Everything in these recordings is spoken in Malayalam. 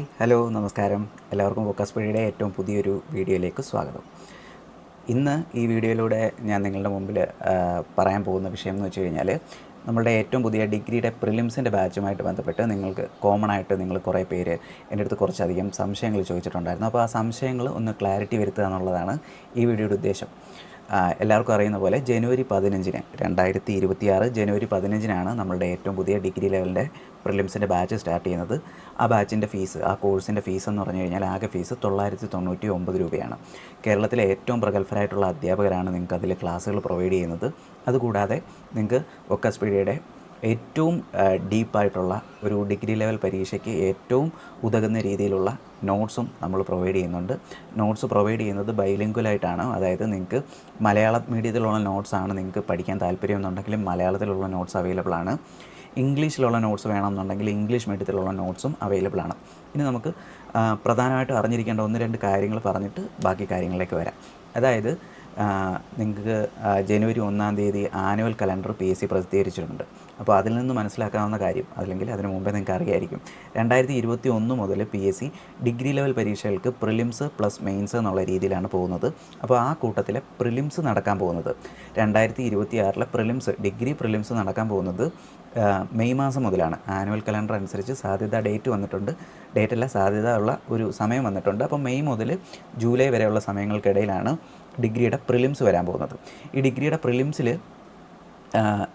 ഹലോ നമസ്കാരം. എല്ലാവർക്കും ഫോക്കസ് വഴിയുടെ ഏറ്റവും പുതിയൊരു വീഡിയോയിലേക്ക് സ്വാഗതം. ഇന്ന് ഈ വീഡിയോയിലൂടെ ഞാൻ നിങ്ങളുടെ മുമ്പിൽ പറയാൻ പോകുന്ന വിഷയം എന്ന് വെച്ച് കഴിഞ്ഞാൽ, നമ്മളുടെ ഏറ്റവും പുതിയ ഡിഗ്രിയുടെ പ്രിലിംസിൻ്റെ ബാച്ചുമായിട്ട് ബന്ധപ്പെട്ട് നിങ്ങൾക്ക് കോമൺ ആയിട്ട് നിങ്ങൾ കുറേ പേര് എൻ്റെ അടുത്ത് കുറച്ചധികം സംശയങ്ങൾ ചോദിച്ചിട്ടുണ്ടായിരുന്നു. അപ്പോൾ ആ സംശയങ്ങൾ ഒന്ന് ക്ലാരിറ്റി വരുത്തുക എന്നുള്ളതാണ് ഈ വീഡിയോയുടെ ഉദ്ദേശം. എല്ലാവർക്കും അറിയുന്ന പോലെ ജനുവരി 15-ന് 2026 ജനുവരി 15-നാണ് നമ്മളുടെ ഏറ്റവും പുതിയ ഡിഗ്രി ലെവലിൻ്റെ പ്രിലിംസിൻ്റെ ബാച്ച് സ്റ്റാർട്ട് ചെയ്യുന്നത്. ആ ബാച്ചിൻ്റെ ഫീസ്, ആ കോഴ്സിൻ്റെ ഫീസ് എന്ന് പറഞ്ഞു കഴിഞ്ഞാൽ ആകെ ഫീസ് 999 രൂപയാണ്. കേരളത്തിലെ ഏറ്റവും പ്രഗത്ഭരായിട്ടുള്ള അധ്യാപകരാണ് നിങ്ങൾക്ക് അതിൽ ക്ലാസ്സുകൾ പ്രൊവൈഡ് ചെയ്യുന്നത്. അതുകൂടാതെ നിങ്ങൾക്ക് ഫോക്കസ് പീഡിയയുടെ ഏറ്റവും ഡീപ്പായിട്ടുള്ള ഒരു ഡിഗ്രി ലെവൽ പരീക്ഷയ്ക്ക് ഏറ്റവും ഉതകുന്ന രീതിയിലുള്ള നോട്ട്സും നമ്മൾ പ്രൊവൈഡ് ചെയ്യുന്നുണ്ട്. നോട്ട്സ് പ്രൊവൈഡ് ചെയ്യുന്നത് ബൈലിംഗ്വലായിട്ടാണ്. അതായത് നിങ്ങൾക്ക് മലയാള മീഡിയത്തിലുള്ള നോട്ട്സാണ് നിങ്ങൾക്ക് പഠിക്കാൻ താല്പര്യം എന്നുണ്ടെങ്കിലും മലയാളത്തിലുള്ള നോട്ട്സ് അവൈലബിൾ ആണ്. ഇംഗ്ലീഷിലുള്ള നോട്ട്സ് വേണമെന്നുണ്ടെങ്കിൽ ഇംഗ്ലീഷ് മീഡിയത്തിലുള്ള നോട്ട്സും അവൈലബിൾ ആണ്. ഇനി നമുക്ക് പ്രധാനമായിട്ടും അറിഞ്ഞിരിക്കേണ്ട 1-2 കാര്യങ്ങൾ പറഞ്ഞിട്ട് ബാക്കി കാര്യങ്ങളിലേക്ക് വരാം. അതായത് നിങ്ങൾക്ക് ജനുവരി 1-ാം തീയതി ആനുവൽ കലണ്ടർ PSC പ്രസിദ്ധീകരിച്ചിട്ടുണ്ട്. അപ്പോൾ അതിൽ നിന്ന് മനസ്സിലാക്കാവുന്ന കാര്യം, അല്ലെങ്കിൽ അതിന് മുമ്പേ നിങ്ങൾക്ക് അറിയായിരിക്കും, 2021 മുതൽ PSC ഡിഗ്രി ലെവൽ പരീക്ഷകൾക്ക് പ്രിലിംസ് പ്ലസ് മെയിൻസ് എന്നുള്ള രീതിയിലാണ് പോകുന്നത്. അപ്പോൾ ആ കൂട്ടത്തിലെ പ്രിലിംസ് നടക്കാൻ പോകുന്നത് 2026-ലെ പ്രിലിംസ്, ഡിഗ്രി പ്രിലിംസ് നടക്കാൻ പോകുന്നത് മെയ് മാസം മുതലാണ്. ആനുവൽ കലണ്ടർ അനുസരിച്ച് സാധ്യത ഡേറ്റ് വന്നിട്ടുണ്ട്, ഡേറ്റല്ല സാധ്യത ഉള്ള ഒരു സമയം വന്നിട്ടുണ്ട്. അപ്പോൾ മെയ് മുതൽ ജൂലൈ വരെയുള്ള സമയങ്ങൾക്കിടയിലാണ് ഡിഗ്രിയുടെ പ്രിലിംസ് വരാൻ പോകുന്നത്. ഈ ഡിഗ്രിയുടെ പ്രിലിംസിൽ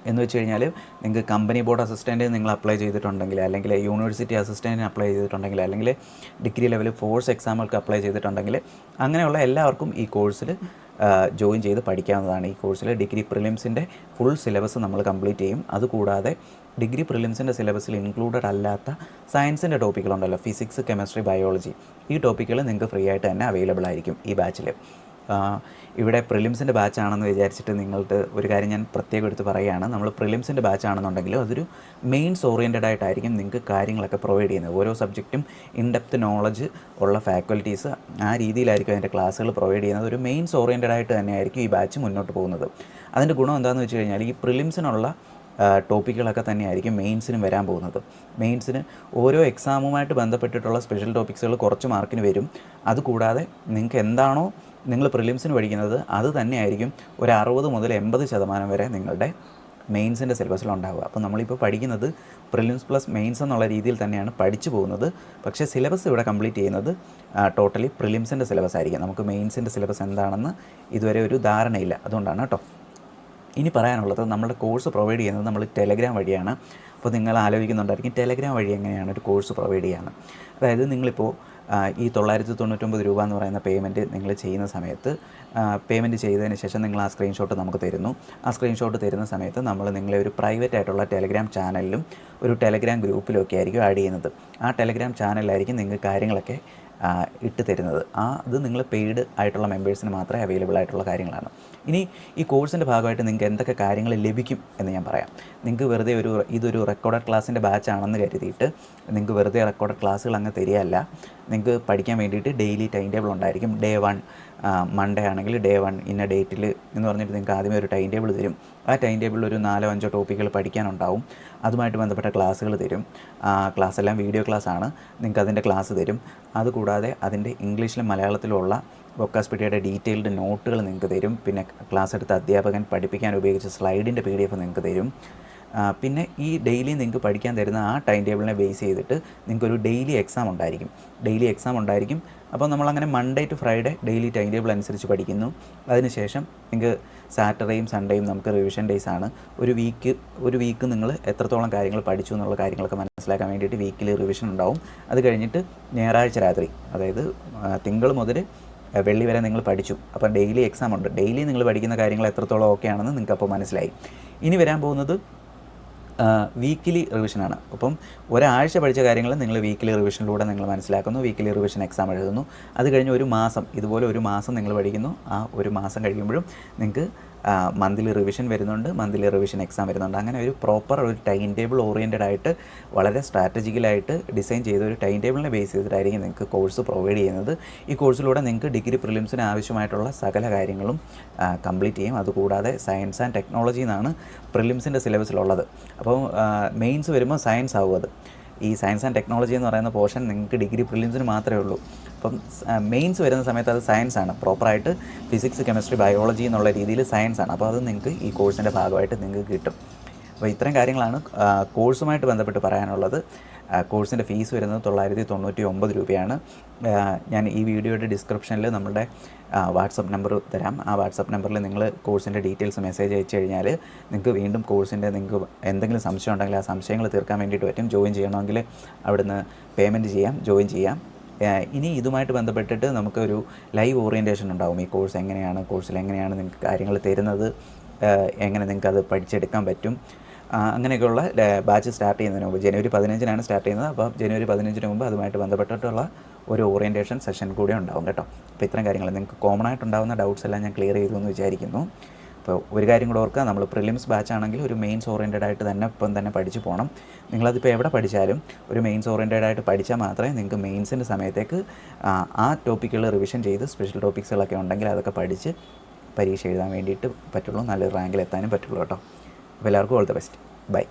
എന്ന് വെച്ച് കഴിഞ്ഞാൽ നിങ്ങൾക്ക് കമ്പനി ബോർഡ് അസിസ്റ്റൻറ്റ് നിങ്ങൾ അപ്ലൈ ചെയ്തിട്ടുണ്ടെങ്കിൽ, അല്ലെങ്കിൽ യൂണിവേഴ്സിറ്റി അസിസ്റ്റൻറ്റിന് അപ്ലൈ ചെയ്തിട്ടുണ്ടെങ്കിൽ, അല്ലെങ്കിൽ ഡിഗ്രി ലെവൽ ഫോഴ്സ് എക്സാമുകൾക്ക് അപ്ലൈ ചെയ്തിട്ടുണ്ടെങ്കിൽ, അങ്ങനെയുള്ള എല്ലാവർക്കും ഈ കോഴ്സിൽ ജോയിൻ ചെയ്ത് പഠിക്കാവുന്നതാണ്. ഈ കോഴ്സിൽ ഡിഗ്രി പ്രിലിംസിൻ്റെ ഫുൾ സിലബസ് നമ്മൾ കംപ്ലീറ്റ് ചെയ്യും. അതുകൂടാതെ ഡിഗ്രി പ്രിലിംസിൻ്റെ സിലബസിൽ ഇൻക്ലൂഡഡ് അല്ലാത്ത സയൻസിൻ്റെ ടോപ്പിക്കുകളുണ്ടല്ലോ, ഫിസിക്സ്, കെമിസ്ട്രി, ബയോളജി, ഈ ടോപ്പിക്കുകൾ നിങ്ങൾക്ക് ഫ്രീ ആയിട്ട് തന്നെ അവൈലബിൾ ആയിരിക്കും ഈ ബാച്ചിൽ. ഇവിടെ പ്രിലിംസിൻ്റെ ബാച്ചാണെന്ന് വിചാരിച്ചിട്ട് നിങ്ങൾക്ക് ഒരു കാര്യം ഞാൻ പ്രത്യേകം എടുത്ത് പറയുകയാണ്. നമ്മൾ പ്രിലിംസിൻ്റെ ബാച്ചാണെന്നുണ്ടെങ്കിലും അതൊരു മെയിൻസ് ഓറിയൻറ്റഡ് ആയിട്ടായിരിക്കും നിങ്ങൾക്ക് കാര്യങ്ങളൊക്കെ പ്രൊവൈഡ് ചെയ്യുന്നത്. ഓരോ സബ്ജക്റ്റും ഇൻഡെപ്ത് നോളജ് ഉള്ള ഫാക്കൽറ്റീസ് ആ രീതിയിലായിരിക്കും അതിൻ്റെ ക്ലാസ്സുകൾ പ്രൊവൈഡ് ചെയ്യുന്നത്. ഒരു മെയിൻസ് ഓറിയൻറ്റഡ് ആയിട്ട് തന്നെയായിരിക്കും ഈ ബാച്ച് മുന്നോട്ട് പോകുന്നത്. അതിൻ്റെ ഗുണം എന്താണെന്ന് വെച്ച് കഴിഞ്ഞാൽ ഈ പ്രിലിംസിനുള്ള ടോപ്പിക്കുകളൊക്കെ തന്നെയായിരിക്കും മെയിൻസിനും വരാൻ പോകുന്നത്. മെയിൻസിന് ഓരോ എക്സാമുമായിട്ട് ബന്ധപ്പെട്ടിട്ടുള്ള സ്പെഷ്യൽ ടോപ്പിക്സുകൾ കുറച്ച് മാർക്കിന് വരും. അതുകൂടാതെ നിങ്ങൾക്ക് എന്താണോ നിങ്ങൾ പ്രിലിംസിന് പഠിക്കുന്നത് അത് തന്നെയായിരിക്കും ഒരു 60 മുതൽ 80% വരെ നിങ്ങളുടെ മെയിൻസിൻ്റെ സിലബസിലുണ്ടാവുക. അപ്പോൾ നമ്മളിപ്പോൾ പഠിക്കുന്നത് പ്രിലിംസ് പ്ലസ് മെയിൻസ് എന്നുള്ള രീതിയിൽ തന്നെയാണ് പഠിച്ചു പോകുന്നത്. പക്ഷേ സിലബസ് ഇവിടെ കംപ്ലീറ്റ് ചെയ്യുന്നത് ടോട്ടലി പ്രിലിംസിൻ്റെ സിലബസ് ആയിരിക്കും. നമുക്ക് മെയിൻസിൻ്റെ സിലബസ് എന്താണെന്ന് ഇതുവരെ ഒരു ധാരണയില്ല, അതുകൊണ്ടാണ് കേട്ടോ. ഇനി പറയാനുള്ളത്, നമ്മുടെ കോഴ്സ് പ്രൊവൈഡ് ചെയ്യുന്നത് നമ്മൾ ടെലഗ്രാം വഴിയാണ്. അപ്പോൾ നിങ്ങൾ ആലോചിക്കുന്നുണ്ടായിരിക്കും ടെലഗ്രാം വഴി എങ്ങനെയാണ് ഒരു കോഴ്സ് പ്രൊവൈഡ് ചെയ്യാമെന്ന്. അതായത് നിങ്ങളിപ്പോൾ ഈ 999 രൂപ എന്ന് പറയുന്ന പേയ്മെൻറ്റ് നിങ്ങൾ ചെയ്യുന്ന സമയത്ത്, പേയ്മെൻറ്റ് ചെയ്തതിന് ശേഷം നിങ്ങൾ ആ സ്ക്രീൻഷോട്ട് നമുക്ക് തരുന്നു. ആ സ്ക്രീൻഷോട്ട് തരുന്ന സമയത്ത് നമ്മൾ നിങ്ങളെ ഒരു പ്രൈവറ്റ് ആയിട്ടുള്ള ടെലഗ്രാം ചാനലിലും ഒരു ടെലഗ്രാം ഗ്രൂപ്പിലും ഒക്കെ ആയിരിക്കും ആഡ് ചെയ്യുന്നത്. ആ ടെലഗ്രാം ചാനലിലായിരിക്കും നിങ്ങൾ കാര്യങ്ങളൊക്കെ ഇട്ട് തരുന്നത്. അത് നിങ്ങൾ പെയ്ഡ് ആയിട്ടുള്ള മെമ്പേഴ്സിന് മാത്രമേ അവൈലബിൾ ആയിട്ടുള്ള കാര്യങ്ങളാണ്. ഇനി ഈ കോഴ്സിൻ്റെ ഭാഗമായിട്ട് നിങ്ങൾക്ക് എന്തൊക്കെ കാര്യങ്ങൾ ലഭിക്കും എന്ന് ഞാൻ പറയാം. നിങ്ങൾക്ക് വെറുതെ ഇതൊരു റെക്കോർഡഡ് ക്ലാസ്സിൻ്റെ ബാച്ചാണെന്ന് കരുതിയിട്ട് നിങ്ങൾക്ക് വെറുതെ റെക്കോർഡഡ് ക്ലാസ്സുകൾ അങ്ങ് തരികയല്ല. നിങ്ങൾക്ക് പഠിക്കാൻ വേണ്ടിയിട്ട് ഡെയിലി ടൈം ടേബിൾ ഉണ്ടായിരിക്കും. ഡേ 1 മൺഡേ ആണെങ്കിൽ ഡേ 1 ഇന്ന ഡേറ്റിൽ എന്ന് പറഞ്ഞിട്ട് നിങ്ങൾക്ക് ആദ്യമേ ഒരു ടൈം ടേബിൾ തരും. ആ ടൈം ടേബിളിൽ ഒരു 4-5 ടോപ്പിക്കുകൾ പഠിക്കാനുണ്ടാവും. അതുമായിട്ട് ബന്ധപ്പെട്ട ക്ലാസ്സുകൾ തരും. ക്ലാസ് എല്ലാം വീഡിയോ ക്ലാസ്സാണ്. നിങ്ങൾക്ക് അതിൻ്റെ ക്ലാസ് തരും. അതുകൂടാതെ അതിൻ്റെ ഇംഗ്ലീഷിലും മലയാളത്തിലുമുള്ള ഫോക്കസ് പീഡിയയുടെ ഡീറ്റെയിൽഡ് നോട്ടുകൾ നിങ്ങൾക്ക് തരും. പിന്നെ ക്ലാസ് എടുത്ത അധ്യാപകൻ പഠിപ്പിക്കാൻ ഉപയോഗിച്ച സ്ലൈഡിൻ്റെ PDF നിങ്ങൾക്ക് തരും. പിന്നെ ഈ ഡെയിലി നിങ്ങൾക്ക് പഠിക്കാൻ തരുന്ന ആ ടൈം ടേബിളിനെ ബേസ് ചെയ്തിട്ട് നിങ്ങൾക്കൊരു ഡെയിലി എക്സാം ഉണ്ടായിരിക്കും. അപ്പോൾ നമ്മളങ്ങനെ Monday to Friday daily time table അനുസരിച്ച് പഠിക്കുന്നു. അതിനുശേഷം നിങ്ങൾക്ക് സാറ്റർഡേയും സൺഡേയും നമുക്ക് റിവിഷൻ ഡേയ്സ് ആണ്. ഒരു വീക്ക് നിങ്ങൾ എത്രത്തോളം കാര്യങ്ങൾ പഠിച്ചു എന്നുള്ള കാര്യങ്ങളൊക്കെ മനസ്സിലാക്കാൻ വേണ്ടിയിട്ട് വീക്കിലി റിവിഷൻ ഉണ്ടാവും. അത് കഴിഞ്ഞിട്ട് ഞായറാഴ്ച രാത്രി, അതായത് തിങ്കൾ മുതൽ വെള്ളി വരെ നിങ്ങൾ പഠിച്ചു. അപ്പോൾ ഡെയിലി എക്സാം ഉണ്ട്. ഡെയിലി നിങ്ങൾ പഠിക്കുന്ന കാര്യങ്ങൾ എത്രത്തോളം ഓക്കെ ആണെന്ന് നിങ്ങൾക്ക് അപ്പോൾ മനസ്സിലായി. ഇനി വരാൻ പോകുന്നത് വീക്കിലി റിവിഷനാണ്. അപ്പം ഒരാഴ്ച പഠിച്ച കാര്യങ്ങൾ നിങ്ങൾ വീക്കിലി റിവിഷനിലൂടെ നിങ്ങൾ മനസ്സിലാക്കുന്നു. വീക്കിലി റിവിഷൻ എക്സാം എഴുതുന്നു. അത് കഴിഞ്ഞ് ഒരു മാസം, ഇതുപോലെ ഒരു മാസം നിങ്ങൾ പഠിക്കുന്നു. ആ ഒരു മാസം കഴിയുമ്പോഴും നിങ്ങൾക്ക് മന്ത്ലി റിവിഷൻ വരുന്നുണ്ട്, മന്ത്ലി റിവിഷൻ എക്സാം വരുന്നുണ്ട്. അങ്ങനെ ഒരു പ്രോപ്പർ ഒരു ടൈം ടേബിൾ ഓറിയൻറ്റഡ് ആയിട്ട് വളരെ സ്ട്രാറ്റജിക്കലായിട്ട് ഡിസൈൻ ചെയ്ത ഒരു ടൈം ടേബിളിനെ ബേസ് ചെയ്തിട്ടായിരിക്കും നിങ്ങൾക്ക് കോഴ്സ് പ്രൊവൈഡ് ചെയ്യുന്നത്. ഈ കോഴ്സിലൂടെ നിങ്ങൾക്ക് ഡിഗ്രി പ്രിലിംസിന് ആവശ്യമായിട്ടുള്ള സകല കാര്യങ്ങളും കംപ്ലീറ്റ് ചെയ്യും. അതുകൂടാതെ സയൻസ് ആൻഡ് ടെക്നോളജി എന്നാണ് പ്രിലിംസിൻ്റെ സിലബസിലുള്ളത്. അപ്പോൾ മെയിൻസ് വരുമ്പോൾ സയൻസ് ആവും. അത് ഈ സയൻസ് ആൻഡ് ടെക്നോളജി എന്ന് പറയുന്ന പോർഷൻ നിങ്ങൾക്ക് ഡിഗ്രി പ്രിലിംസിന് മാത്രമേ ഉള്ളൂ. അപ്പം മെയിൻസ് വരുന്ന സമയത്ത് അത് സയൻസാണ്, പ്രോപ്പറായിട്ട് ഫിസിക്സ്, കെമിസ്ട്രി, ബയോളജി എന്നുള്ള രീതിയിൽ സയൻസാണ്. അപ്പോൾ അത് നിങ്ങൾക്ക് ഈ കോഴ്സിൻ്റെ ഭാഗമായിട്ട് നിങ്ങൾക്ക് കിട്ടും. അപ്പോൾ ഇത്തരം കാര്യങ്ങളാണ് കോഴ്സുമായിട്ട് ബന്ധപ്പെട്ട് പറയാനുള്ളത്. കോഴ്സിൻ്റെ ഫീസ് വരുന്നത് 999 രൂപയാണ്. ഞാൻ ഈ വീഡിയോയുടെ ഡിസ്ക്രിപ്ഷനിൽ നമ്മുടെ വാട്സപ്പ് നമ്പർ തരാം. ആ വാട്സപ്പ് നമ്പറിൽ നിങ്ങൾ കോഴ്സിൻ്റെ ഡീറ്റെയിൽസ് മെസ്സേജ് അയച്ചു കഴിഞ്ഞാൽ നിങ്ങൾക്ക് വീണ്ടും കോഴ്സിൻ്റെ നിങ്ങൾക്ക് എന്തെങ്കിലും സംശയം ഉണ്ടെങ്കിൽ ആ സംശയങ്ങൾ തീർക്കാൻ വേണ്ടിയിട്ട് പറ്റും. ജോയിൻ ചെയ്യണമെങ്കിൽ അവിടുന്ന് പേയ്മെൻറ്റ് ചെയ്യാം, ജോയിൻ ചെയ്യാം. ഇനി ഇതുമായിട്ട് ബന്ധപ്പെട്ടിട്ട് നമുക്കൊരു ലൈവ് ഓറിയൻറ്റേഷൻ ഉണ്ടാകും. ഈ കോഴ്സ് എങ്ങനെയാണ്, കോഴ്സിൽ എങ്ങനെയാണ് നിങ്ങൾക്ക് കാര്യങ്ങൾ തരുന്നത്, എങ്ങനെ നിങ്ങൾക്കത് പഠിച്ചെടുക്കാൻ പറ്റും, അങ്ങനെയൊക്കെയുള്ള ബാച്ച് സ്റ്റാർട്ട് ചെയ്യുന്നതിന് മുമ്പ് ജനുവരി 15-നാണ് സ്റ്റാർട്ട് ചെയ്യുന്നത്. അപ്പോൾ ജനുവരി 15-ന് മുമ്പ് അതുമായിട്ട് ബന്ധപ്പെട്ടിട്ടുള്ള ഒരു ഓറിയൻറ്റേഷൻ സെഷൻ കൂടെ ഉണ്ടാകും കേട്ടോ. അപ്പോൾ ഇത്തരം കാര്യങ്ങൾ നിങ്ങൾക്ക് കോമൺ ആയിട്ടുണ്ടാകുന്ന ഡൗട്ട്സ് എല്ലാം ഞാൻ ക്ലിയർ ചെയ്തു എന്ന് വിചാരിക്കുന്നു. അപ്പോൾ ഒരു കാര്യം കൂടെ ഓർക്കുക, നമ്മൾ പ്രിലിംസ് ബാച്ച് ആണെങ്കിൽ ഒരു മെയിൻസ് ഓറിയൻറ്റഡ് ആയിട്ട് തന്നെ ഇപ്പം തന്നെ പഠിച്ചു പോകണം. നിങ്ങളതിപ്പോൾ എവിടെ പഠിച്ചാലും ഒരു മെയിൻസ് ഓറിയൻറ്റഡ് ആയിട്ട് പഠിച്ചാൽ മാത്രമേ നിങ്ങൾക്ക് മെയിൻസിൻ്റെ സമയത്തേക്ക് ആ ടോപ്പിക്കുകൾ റിവിഷൻ ചെയ്ത് സ്പെഷ്യൽ ടോപ്പിക്സുകളൊക്കെ ഉണ്ടെങ്കിൽ അതൊക്കെ പഠിച്ച് പരീക്ഷ എഴുതാൻ വേണ്ടിയിട്ട് പറ്റുള്ളൂ, നല്ലൊരു റാങ്കിൽ എത്താനും പറ്റുള്ളൂ കേട്ടോ. അപ്പോൾ എല്ലാവർക്കും ഓൾ ദ ബെസ്റ്റ്. ബൈ.